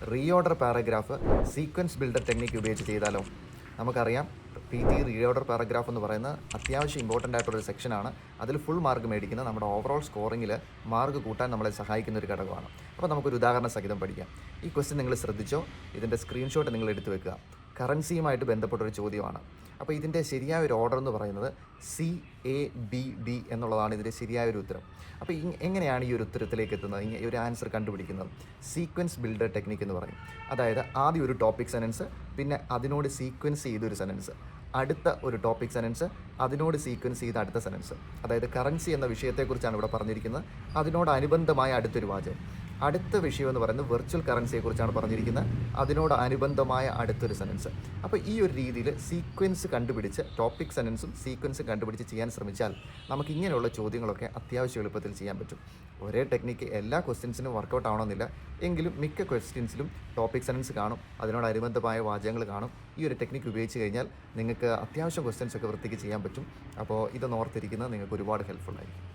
Reorder paragraph sequence builder technique ഉപയോഗിച്ച് ചെയ്താലോ? നമുക്കറിയാം, PT റീഓർഡർ പാരഗ്രാഫ് എന്ന് പറയുന്ന അത്യാവശ്യം ഇമ്പോർട്ടൻ്റ് ആയിട്ടുള്ളൊരു സെക്ഷനാണ്. അതിൽ ഫുൾ മാർക്ക് മേടിക്കുന്ന നമ്മുടെ ഓവറോൾ സ്കോറിങ്ങിൽ മാർക്ക് കൂട്ടാൻ നമ്മളെ സഹായിക്കുന്ന ഒരു ഘടകമാണ്. അപ്പോൾ നമുക്കൊരു ഉദാഹരണ സഹിതം പഠിക്കാം. ഈ ക്വസ്റ്റ്യൻ നിങ്ങൾ ശ്രദ്ധിച്ചോ, ഇതിൻ്റെ സ്ക്രീൻഷോട്ട് നിങ്ങൾ എടുത്തു വെക്കുക. കറൻസിയുമായിട്ട് ബന്ധപ്പെട്ടൊരു ചോദ്യമാണ്. അപ്പോൾ ഇതിൻ്റെ ശരിയായ ഒരു ഓർഡർ എന്ന് പറയുന്നത് CABD എന്നുള്ളതാണ് ഇതിൻ്റെ ശരിയായൊരു ഉത്തരം. അപ്പോൾ എങ്ങനെയാണ് ഈ ഒരു ഉത്തരത്തിലേക്ക് എത്തുന്നത്, ഈ ഒരു ആൻസർ കണ്ടുപിടിക്കുന്നത്? സീക്വൻസ് ബിൽഡർ ടെക്നിക്ക് എന്ന് പറയും. അതായത് ആദ്യം ഒരു ടോപ്പിക് സെനൻസ്, പിന്നെ അതിനോട് സീക്വൻസ് ചെയ്തൊരു സെനൻസ്, അടുത്ത ഒരു ടോപ്പിക് സെനൻസ്, അതിനോട് സീക്വൻസ് ചെയ്ത അടുത്ത സെനൻസ്. അതായത് കറൻസി എന്ന വിഷയത്തെക്കുറിച്ചാണ് ഇവിടെ പറഞ്ഞിരിക്കുന്നത്. അതിനോടനുബന്ധമായ അടുത്തൊരു വാചകം. അടുത്ത വിഷയം എന്ന് പറയുന്നത് വെർച്വൽ കറൻസിയെക്കുറിച്ചാണ് പറഞ്ഞിരിക്കുന്നത്. അതിനോട് അനുബന്ധമായ അടുത്തൊരു സെനൻസ്. അപ്പോൾ ഈ ഒരു രീതിയിൽ സീക്വൻസ് കണ്ടുപിടിച്ച് ടോപ്പിക് സെനൻസും സീക്വൻസും കണ്ടുപിടിച്ച് ചെയ്യാൻ ശ്രമിച്ചാൽ നമുക്ക് ഇങ്ങനെയുള്ള ചോദ്യങ്ങളൊക്കെ അത്യാവശ്യം എളുപ്പത്തിൽ ചെയ്യാൻ പറ്റും. ഒരേ ടെക്നിക്ക് എല്ലാ ക്വസ്റ്റ്യൻസിനും വർക്കൗട്ട് ആവണമെന്നില്ല. എങ്കിലും മിക്ക ക്വസ്റ്റ്യൻസിലും ടോപ്പിക് സെനൻസ് കാണും, അതിനോടനുബന്ധമായ വാചകങ്ങൾ കാണും. ഈ ഒരു ടെക്നിക്ക് ഉപയോഗിച്ച് കഴിഞ്ഞാൽ നിങ്ങൾക്ക് അത്യാവശ്യം ക്വസ്റ്റ്യൻസ് ഒക്കെ വൃത്തിക്ക് ചെയ്യാൻ പറ്റും. അപ്പോൾ ഇതൊന്ന് ഓർത്തിരിക്കുന്നത് നിങ്ങൾക്ക് ഒരുപാട് ഹെൽപ്ഫുൾ ആയിരിക്കും.